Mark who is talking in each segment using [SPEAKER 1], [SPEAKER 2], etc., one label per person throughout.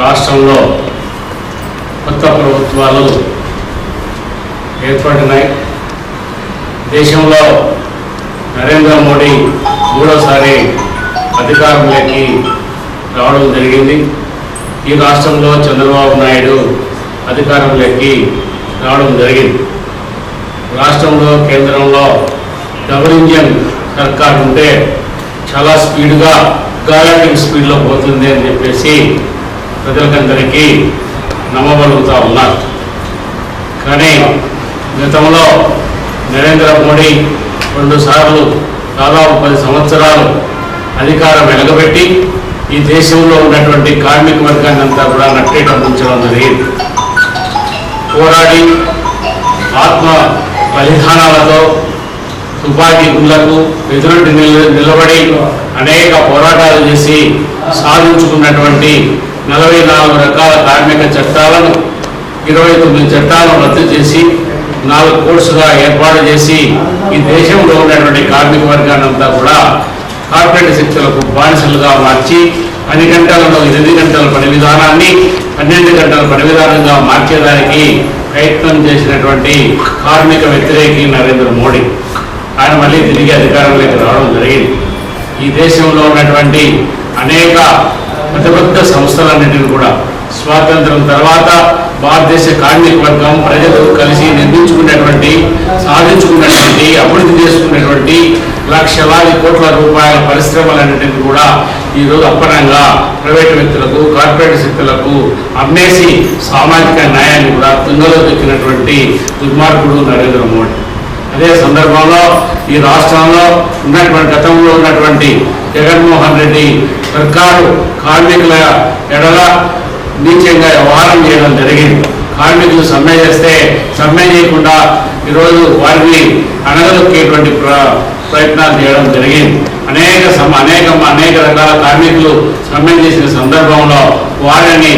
[SPEAKER 1] రాష్ట్రంలో కొత్త ప్రభుత్వాలు ఏర్పడినాయి. దేశంలో నరేంద్ర మోడీ మూడోసారి అధికారంలోకి రావడం జరిగింది. ఈ రాష్ట్రంలో చంద్రబాబు నాయుడు అధికారంలోకి రావడం జరిగింది. రాష్ట్రంలో కేంద్రంలో డబుల్ ఇంజన్ సర్కార్ ఉంటే చాలా స్పీడ్గా గాలాక్టిక్ స్పీడ్లో పోతుంది అని చెప్పేసి ప్రజలకందరికీ నమ్మబలుగుతూ ఉన్నారు. కానీ గతంలో నరేంద్ర మోడీ 2 సార్లు దాదాపు 10 సంవత్సరాలు అధికారం వెలగబెట్టి ఈ దేశంలో ఉన్నటువంటి కార్మిక వర్గాన్ని అంతా కూడా నట్టేట ముంచడం జరిగింది. పోరాడి ఆత్మ బలిదానాలతో తుపాకీ గుళ్లకు ఎదురుంటి నిలబడి అనేక పోరాటాలు చేసి సాధించుకున్నటువంటి 44 రకాల కార్మిక చట్టాలను 29 చట్టాలను రద్దు చేసి 4 కోర్సుగా ఏర్పాటు చేసి ఈ దేశంలో ఉన్నటువంటి కార్మిక వర్గాన్ని అంతా కూడా కార్పొరేట్ శక్తులకు బానిసలుగా మార్చి 10 గంటలలో 8 గంటల పని విధానాన్ని 12 గంటల పని విధానంగా మార్చేదానికి ప్రయత్నం చేసినటువంటి కార్మిక వ్యతిరేకి నరేంద్ర మోడీ. ఆయన మళ్ళీ తిరిగి అధికారంలోకి రావడం జరిగింది. ఈ దేశంలో ఉన్నటువంటి అనేక పెద్ద సంస్థలన్నింటినీ కూడా స్వాతంత్రం తర్వాత భారతదేశ కార్మిక వర్గం ప్రజలు కలిసి నిర్మించుకున్నటువంటి సాధించుకున్నటువంటి అభివృద్ధి చేసుకున్నటువంటి లక్షలాది కోట్ల రూపాయల పరిశ్రమలన్నింటినీ కూడా ఈరోజు అప్పనంగా ప్రైవేటు వ్యక్తులకు కార్పొరేట్ శక్తులకు అమ్మేసి సామాజిక న్యాయాన్ని కూడా తుంగలో దొక్కినటువంటి దుర్మార్గుడు నరేంద్ర మోడీ. అదే సందర్భంలో ఈ రాష్ట్రంలో ఉన్నటువంటి గతంలో ఉన్నటువంటి జగన్మోహన్ రెడ్డి సర్కారు కార్మికుల ఎడల నీచంగా వ్యవహారం చేయడం జరిగింది. కార్మికులు సమ్మె చేస్తే సమ్మె చేయకుండా ఈరోజు వారిని అణగదొక్కేటువంటి ప్రయత్నాలు చేయడం జరిగింది. అనేక రకాల కార్మికులు సమ్మె చేసిన సందర్భంలో వారిని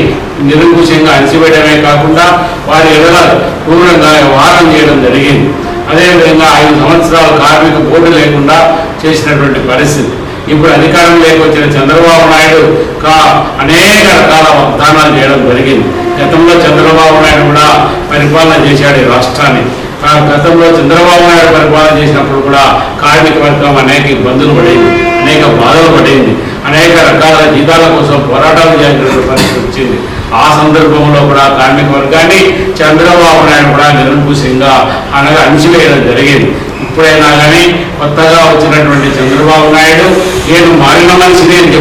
[SPEAKER 1] నిరంకుశంగా అణచివేయడమే కాకుండా వారి ఎడల క్రూరంగా వ్యవహారం చేయడం జరిగింది. అదేవిధంగా 5 సంవత్సరాలు కార్మిక బోర్డు లేకుండా చేసినటువంటి పరిస్థితి. ఇప్పుడు అధికారంలోకి వచ్చిన చంద్రబాబు నాయుడు అనేక రకాల వాగ్దానాలు చేయడం జరిగింది. గతంలో చంద్రబాబు నాయుడు కూడా పరిపాలన చేశాడు ఈ రాష్ట్రాన్ని. గతంలో చంద్రబాబు నాయుడు పరిపాలన చేసినప్పుడు కూడా కార్మిక వర్గం అనేక ఇబ్బందులు పడింది, అనేక బాధలు పడింది, అనేక రకాల జీతాల కోసం పోరాటాలు చేయాల్సిన పరిస్థితి వచ్చింది. ఆ సందర్భంలో కూడా కార్మిక వర్గాన్ని చంద్రబాబు నాయుడు కూడా నిరంకుశంగా అణచివేయడం జరిగింది. ఇప్పుడైనా కానీ కొత్తగా వచ్చినటువంటి చంద్రబాబు నాయుడు నేను మారిన మనిషిని అని